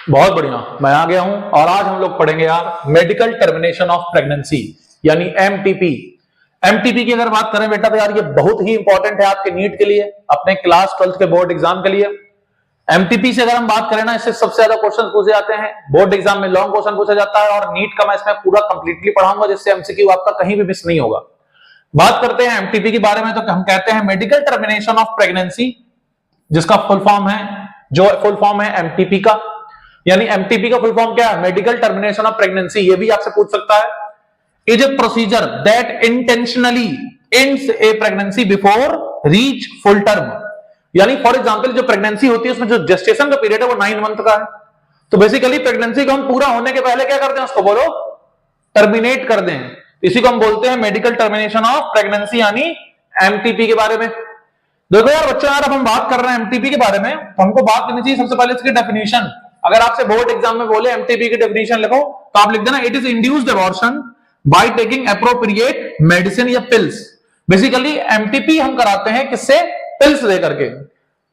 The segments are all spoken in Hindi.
बहुत बढ़िया, मैं आ गया हूं और आज हम लोग पढ़ेंगे यार मेडिकल टर्मिनेशन ऑफ प्रेगनेंसी यानी एमटीपी। एमटीपी की अगर बात करें बेटा तो यार ये बहुत ही इंपॉर्टेंट है आपके नीट के लिए, अपने क्लास 12 के बोर्ड एग्जाम के लिए। एमटीपी से अगर हम बात करें ना, इससे सबसे ज्यादा क्वेश्चन पूछे जाते हैं बोर्ड एग्जाम में, लॉन्ग क्वेश्चन पूछा जाता है और नीट का मैं इसमें पूरा कंप्लीटली पढ़ाऊंगा जिससे एमसीक्यू आपका कहीं भी मिस नहीं होगा। बात करते हैं एमटीपी के बारे में, तो हम कहते हैं मेडिकल टर्मिनेशन ऑफ प्रेगनेंसी, जिसका फुल फॉर्म है एमटीपी का। यानी एमटीपी का फुल फॉर्म क्या है? Medical termination of pregnancy. ये भी आपसे पूछ सकता है, is a procedure that intentionally ends A pregnancy before reach full term. यानी फॉर एग्जांपल जो प्रेगनेंसी होती है उसमें जो जेस्टेशन का पीरियड है वो 9 मंथ का है, तो बेसिकली प्रेगनेंसी को हम पूरा होने के पहले क्या करते हैं, उसको बोलो टर्मिनेट कर दें। इसी को हम बोलते हैं मेडिकल टर्मिनेशन ऑफ प्रेगनेंसी यानी एमटीपी के बारे में। देखो यार बच्चों, यार अब हम बात कर रहे हैं एमटीपी के बारे में, तो हमको बात करनी चाहिए सबसे पहले इसकी डेफिनेशन। अगर आपसे बोर्ड एग्जाम में बोले एमटीपी की डेफिनेशन लिखो तो आप लिख देना, it is induced abortion by taking appropriate medicine या पिल्स। बेसिकली एमटीपी हम कराते हैं किससे? पिल्स दे करके,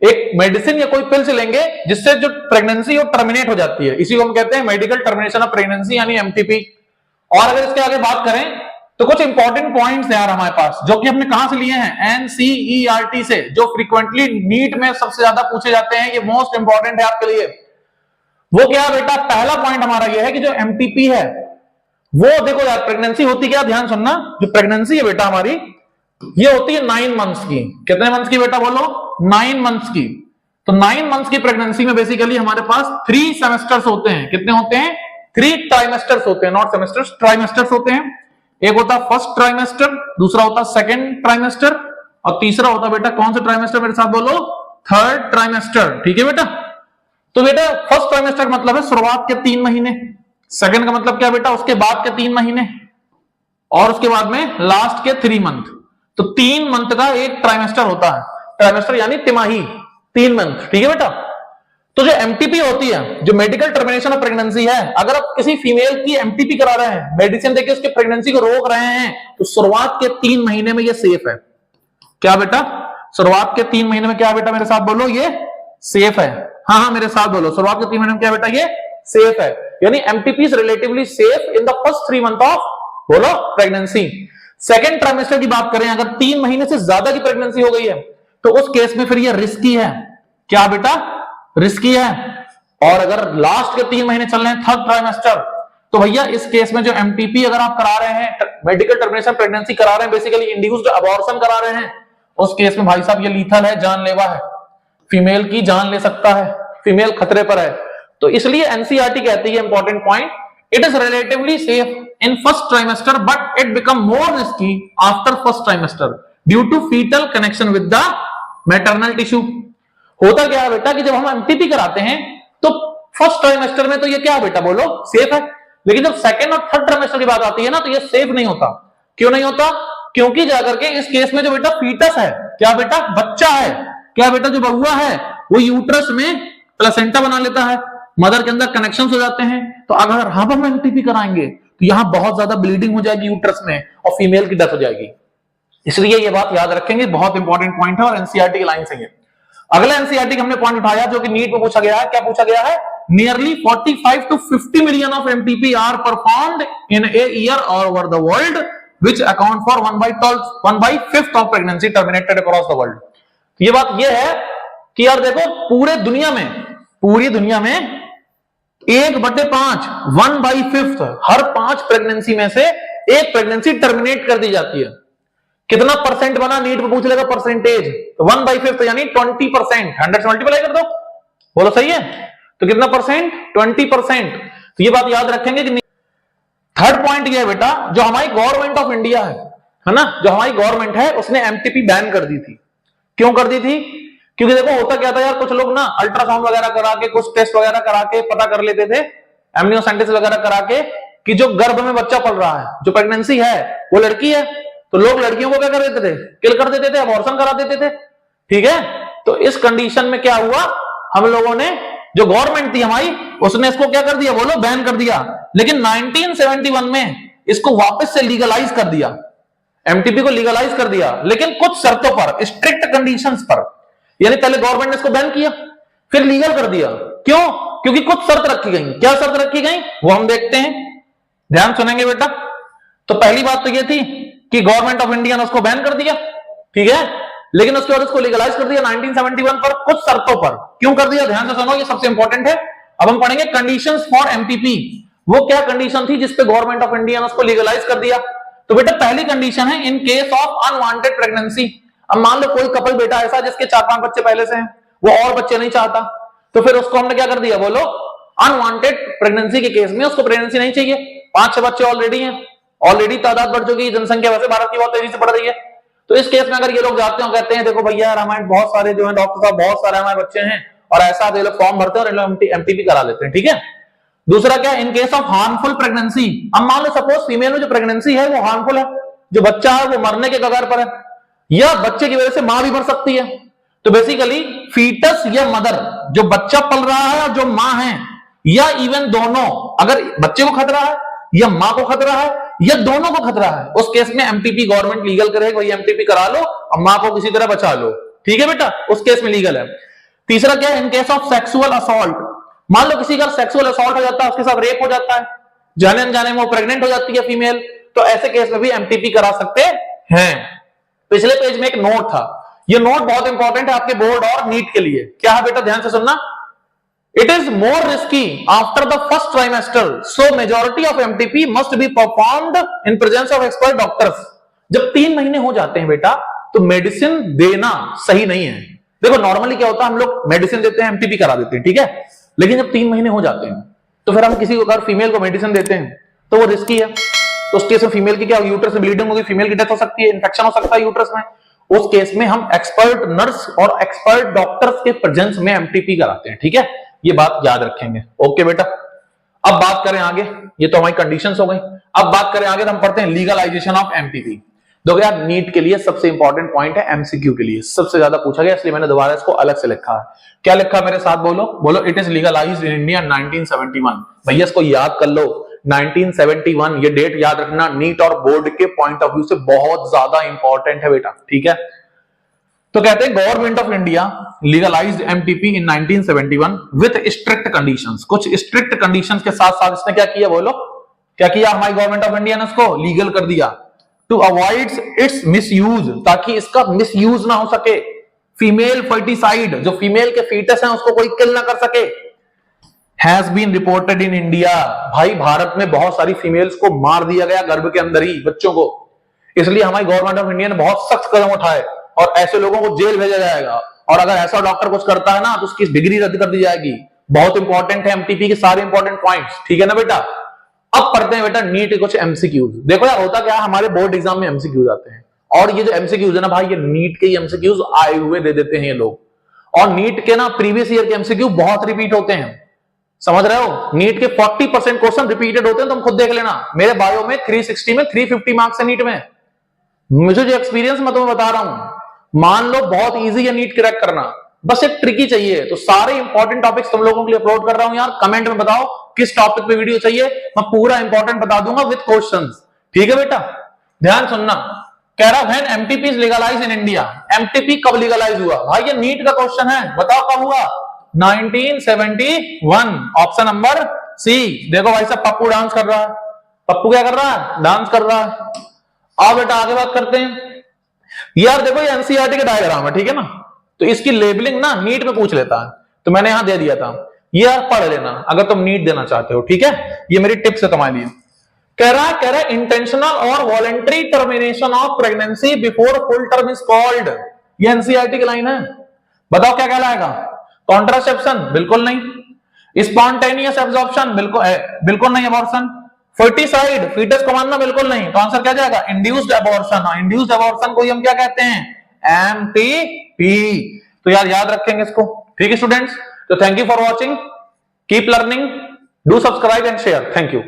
एक मेडिसिन या कोई पिल्स लेंगे जिससे जो प्रेगनेंसी वो टर्मिनेट हो जाती है। इसी को हम कहते हैं मेडिकल टर्मिनेशन ऑफ प्रेगनेंसी यानी एमटीपी। और अगर इसके आगे बात करें तो कुछ इंपॉर्टेंट पॉइंट्स हैं यार हमारे पास, जो कि हमने कहां से लिए हैं? एनसीईआरटी से, जो फ्रीक्वेंटली नीट में सबसे ज्यादा पूछे जाते हैं। ये मोस्ट इंपॉर्टेंट है आपके लिए। वो क्या है बेटा? पहला पॉइंट हमारा ये है कि जो एमटीपी है वो, देखो यार प्रेगनेंसी होती क्या, ध्यान सुनना, जो प्रेगनेंसी है बेटा हमारी ये होती है 9 मंथ्स की। कितने मंथ्स की बेटा बोलो? 9 मंथ्स की। तो 9 मंथ्स की प्रेगनेंसी में बेसिकली हमारे पास 3 सेमेस्टर्स होते हैं। कितने होते हैं? 3 ट्राइमेस्टर्स होते हैं, नॉट सेमेस्टर्स, ट्राइमेस्टर्स होते हैं। एक होता है फर्स्ट ट्राइमेस्टर, दूसरा होता है सेकंड ट्राइमेस्टर और तीसरा होता है बेटा कौन सा ट्राइमेस्टर? मेरे साथ बोलो, थर्ड ट्राइमेस्टर। ठीक है बेटा? तो बेटा फर्स्ट ट्राइमेस्टर का मतलब है शुरुआत के 3 महीने, सेकंड का मतलब क्या बेटा? उसके बाद के 3 महीने, और उसके बाद में लास्ट के 3 मंथ। तो 3 मंथ का एक ट्राइमेस्टर होता है। ट्राइमेस्टर यानी तिमाही, 3 मंथ। ठीक है बेटा? तो जो एमटीपी होती है, जो मेडिकल टर्मिनेशन ऑफ प्रेगनेंसी है, अगर आप किसी फीमेल की एमटीपी करा रहे हैं, मेडिसिन देके उसके प्रेगनेंसी को रोक रहे हैं, तो शुरुआत के 3 महीने में ये सेफ है। क्या बेटा? शुरुआत के 3 महीने में क्या बेटा? मेरे साथ बोलो, ये सेफ है। हाँ मेरे साथ बोलो, शुरुआत के 3 महीने में क्या बेटा? ये सेफ है। यानी MTP is relatively safe in the first 3 month of बोलो प्रेगनेंसी। सेकेंड ट्राइमेस्टर की बात करें, अगर 3 महीने से ज्यादा की प्रेगनेंसी हो गई है तो उस केस में फिर ये रिस्की है। क्या बेटा? रिस्की है। और अगर लास्ट के 3 महीने चल रहे हैं, थर्ड ट्राइमेस्टर, तो भैया इस केस में जो एमटीपी अगर आप करा रहे हैं, मेडिकल टर्मिनेशन प्रेगनेंसी करा रहे हैं, बेसिकली इंड्यूस्ड अबॉर्शन करा रहे हैं, उस केस में भाई साहब ये लीथल है, जानलेवा है, फीमेल की जान ले सकता है, फीमेल खतरे पर है। तो इसलिए एनसीईआरटी कहती है important point, it is relatively safe in first trimester but it become more risky after first trimester due to foetal connection with the maternal tissue. होता क्या है बेटा कि जब हम एमटीपी कराते हैं तो फर्स्ट ट्राइमेस्टर में तो ये क्या है बेटा बोलो? सेफ है। लेकिन जब सेकंड और थर्ड ट्राइमेस्टर की बात आती है ना, तो ये सेफ नहीं होता। क्यों नहीं होता? क्योंकि जाकर के इस केस में जो बेटा फीटस है, क्या बेटा? बच्चा है, क्या बेटा? जो बउआ है वो यूट्रस में प्लेसेंटा बना लेता है, मदर के अंदर कनेक्शन हो जाते हैं। तो अगर हम एमटीपी कराएंगे तो यहां बहुत ज्यादा ब्लीडिंग हो जाएगी यूट्रस में और फीमेल की डेथ हो जाएगी। इसलिए ये बात याद रखेंगे, बहुत इंपॉर्टेंट पॉइंट है और एनसीईआरटी की लाइन से है। अगला एनसीईआरटी का हमने पॉइंट उठाया जो कि नीट में पूछा गया है। क्या पूछा गया है? Nearly 45 to 50 million of MTP are performed in a year all over the world which account for 1/5 of pregnancy terminated across the world. ये बात ये है कि यार देखो पूरी दुनिया में 1/5 1/5 हर 5 प्रेगनेंसी में से एक प्रेगनेंसी टर्मिनेट कर दी जाती है। कितना परसेंट बना? नीट में पूछ लेगा परसेंटेज, तो 1/5 यानी 20%। 100 से मल्टीप्लाई कर दो, बोलो सही है? तो कितना परसेंट? 20%। तो ये बात याद रखेंगे कि थर्ड पॉइंट ये है बेटा, जो हमारी गवर्नमेंट ऑफ इंडिया है ना, जो हमारी गवर्नमेंट है उसने एमटीपी बैन कर दी थी। क्यों कर दी थी? क्योंकि देखो होता क्या था यार, कुछ लोग ना अल्ट्रासाउंड वगैरह करा के, कुछ टेस्ट वगैरह करा के पता कर लेते थे, एमनियोसेंटेसिस वगैरह करा के, कि जो गर्भ में बच्चा पल रहा है, जो प्रेगनेंसी है वो लड़की है, तो लोग लड़कियों को क्या कर देते थे? किल कर देते थे, अबॉर्शन करा देते थे। ठीक है? तो इस कंडीशन में क्या हुआ, हम लोगों ने, जो गवर्नमेंट थी हमारी, उसने इसको क्या कर दिया बोलो? बैन कर दिया। लेकिन 1971 में इसको वापस से लीगलाइज कर दिया, एमटीपी को लीगलाइज कर दिया, लेकिन कुछ शर्तों पर, स्ट्रिक्ट कंडीशंस पर। यानी पहले गवर्नमेंट ने इसको बैन किया, फिर लीगल कर दिया। क्यों? क्योंकि कुछ शर्त रखी गई। क्या शर्त रखी गई वो हम देखते हैं, ध्यान सुनेंगे बेटा। तो पहली बात तो ये थी कि गवर्नमेंट ऑफ इंडिया ने उसको बैन कर दिया, ठीक है, लेकिन उसके बाद उसको लीगलाइज कर दिया 1971 पर कुछ शर्तों पर। क्यों कर दिया, ध्यान से सुनो, ये सबसे इंपॉर्टेंट है। अब हम पढ़ेंगे कंडीशंस फॉर एमटीपी। वो क्या कंडीशन थी जिसपे गवर्नमेंट ऑफ इंडिया ने उसको लीगलाइज कर दिया। तो बेटा पहली कंडीशन है in case of unwanted pregnancy. अब मान लो कोई कपल बेटा ऐसा जिसके 4-5 बच्चे पहले से हैं, वो और बच्चे नहीं चाहता, तो फिर उसको हमने क्या कर दिया, बोलो, अनवांटेड प्रेगनेंसी के केस में उसको प्रेगनेंसी नहीं चाहिए, 5-6 बच्चे ऑलरेडी हैं, ऑलरेडी तादाद बढ़ चुकी है, जनसंख्या वैसे भारत की बहुत तेजी से बढ़ रही है। तो इस केस में अगर ये लोग जाते हैं कहते हैं देखो भैया हमारे बहुत सारे जो है डॉक्टर साहब बहुत सारे हमारे बच्चे हैं, और ऐसा ये लोग फॉर्म भरते हैं और एमटीपी करा लेते हैं, ठीक है। दूसरा क्या, in case of harmful pregnancy. अब मान लो सपोज फीमेल में जो प्रेगनेंसी है वो हार्मफुल है, जो बच्चा है वो मरने के कगार पर है, या बच्चे की वजह से मां भी मर सकती है। तो बेसिकली फीटस या मदर, जो बच्चा पल रहा है और जो मां है, या इवन दोनों, अगर बच्चे को खतरा है या मां को खतरा है या दोनों को खतरा है, उस केस में एमटीपी गवर्नमेंट लीगल करेगी, वही एमटीपी करा लो और मां को किसी तरह बचा लो, ठीक है बेटा, उस केस में लीगल है। तीसरा क्या है, in case of sexual assault. मान लो किसी का सेक्सुअल असॉल्ट हो जाता है, उसके साथ रेप हो जाता है, जाने अनजाने में वो प्रेग्नेंट हो जाती है फीमेल, तो ऐसे केस में भी एमटीपी करा सकते हैं। पिछले पेज में एक नोट था, ये नोट बहुत इंपॉर्टेंट है आपके बोर्ड और नीट के लिए। क्या है बेटा, ध्यान से सुनना। It is more risky after the first trimester, so majority of MTP must be performed in presence of expert doctors. जब 3 महीने हो जाते हैं बेटा तो मेडिसिन देना सही नहीं है। देखो नॉर्मली क्या होता है, हम लोग मेडिसिन देते हैं, एमटीपी करा देते हैं, ठीक है, लेकिन जब 3 महीने हो जाते हैं तो फिर हम किसी को अगर फीमेल को मेडिसिन देते हैं तो वो रिस्की है। तो उस केस में फीमेल की क्या, यूट्रस में ब्लीडिंग होगी, फीमेल की डेथ हो सकती है, इन्फेक्शन हो सकता है यूट्रस में। उस केस में हम एक्सपर्ट नर्स और एक्सपर्ट डॉक्टर्स के प्रेजेंस में एमटीपी कराते हैं, ठीक है, ये बात याद रखेंगे। ओके बेटा, अब बात करें आगे, ये तो हमारी कंडीशंस हो गई। अब बात करें आगे तो हम पढ़ते हैं लीगलाइजेशन ऑफ एमटीपी। देखो यार नीट के लिए सबसे इंपॉर्टेंट पॉइंट है, एमसीक्यू के लिए सबसे ज्यादा पूछा गया, इसलिए मैंने दोबारा इसको अलग से लिखा है। क्या लिखा मेरे साथ बोलो, बोलो, it is legalised in India 1971। भैया इसको याद कर लो, 1971, ये डेट याद रखना, नीट और बोर्ड के पॉइंट ऑफ व्यू से बहुत ज्यादा इंपॉर्टेंट है बेटा, ठीक है। तो कहते हैं government of India legalised MTP in 1971 with strict conditions. कुछ स्ट्रिक्ट कंडीशंस के साथ साथ इसने क्या किया, बोलो क्या किया, हमारी गवर्नमेंट ऑफ इंडिया ने इसको लीगल कर दिया। टू अवॉइड इट्स मिसयूज, ताकि इसका मिसयूज ना हो सके। फीमेल फर्टिसाइड, जो फीमेल के फीटस हैं उसको कोई किल ना कर सके। Has been reported in India, भाई भारत में बहुत सारी फीमेल्स को मार दिया गया गर्भ के अंदर ही, बच्चों को। इसलिए हमारी गवर्नमेंट ऑफ इंडिया ने बहुत सख्त कदम उठाए और ऐसे लोगों को जेल भेजा जाएगा, और अगर ऐसा डॉक्टर कुछ करता है ना तो उसकी डिग्री रद्द कर दी जाएगी। बहुत इंपॉर्टेंट है एमटीपी के सारे इंपॉर्टेंट पॉइंट्स, ठीक है ना बेटा। अब पढ़ते हैं बेटा नीट के कुछ एमसीक्यूज। देखो यार होता क्या है, हमारे बोर्ड एग्जाम में एमसीक्यूज आते हैं, और ये जो एमसीक्यूज है ना भाई, ये नीट के एमसीक्यूज आए हुए दे देते हैं ये लोग। और नीट के ना प्रीवियस ईयर के एमसीक्यू बहुत रिपीट होते हैं, समझ रहे हो। नीट के 40% क्वेश्चन रिपीटेड होते हैं, तुम खुद देख लेना। मेरे बायो में 360 में 350 मार्क्स है नीट में, मुझे जो एक्सपीरियंस मैं तुम्हें बता रहा हूं। मान लो बहुत इजी है नीट क्रैक करना, बस एक ट्रिकी चाहिए। तो सारे इंपॉर्टेंट टॉपिक्स तुम लोगों के लिए अपलोड कर रहा हूं यार, कमेंट में बताओ किस टॉपिक पे वीडियो चाहिए, मैं पूरा इंपॉर्टेंट बता दूंगा विद क्वेश्चंस, ठीक है बेटा। ध्यान सुनना, कह रहा when MTP is legalised in India. MTP कब लीगलाइज हुआ भाई, ये नीट का क्वेश्चन है, बताओ कब हुआ, 1971, ऑप्शन नंबर सी। देखो भाई साहब पप्पू डांस कर रहा है, पप्पू क्या कर रहा है, डांस कर रहा है। आओ बेटा आगे बात करते हैं। यार देखो ये एनसीईआरटी का डायग्राम है, ठीक है ना, तो इसकी लेबलिंग ना नीट में पूछ लेता है, तो मैंने यहां दे दिया था, ये यार पढ़ लेना अगर तुम नीट देना चाहते हो, ठीक है। ये मेरी टिप्स है तुम्हारे लिए। कह रहा है इंटेंशनल और voluntary termination of pregnancy before full term is called. ये एनसीईआरटी की लाइन है, बताओ क्या कहलाएगा। कॉन्ट्रासेप्शन बिल्कुल नहीं, स्पॉन्टेनियस एब्जॉर्प्शन बिल्कुल नहीं, अबॉर्शन, फर्टिसाइड फीटस को मारना बिल्कुल नहीं। तो आंसर क्या जाएगा, इंड्यूस्ड अबॉर्शन। इंड्यूस्ड अबॉर्शन को हम क्या कहते हैं, एमटीपी। तो यार याद रखेंगे इसको, ठीक है स्टूडेंट्स। तो thank you for watching, keep learning, do subscribe and share, thank you.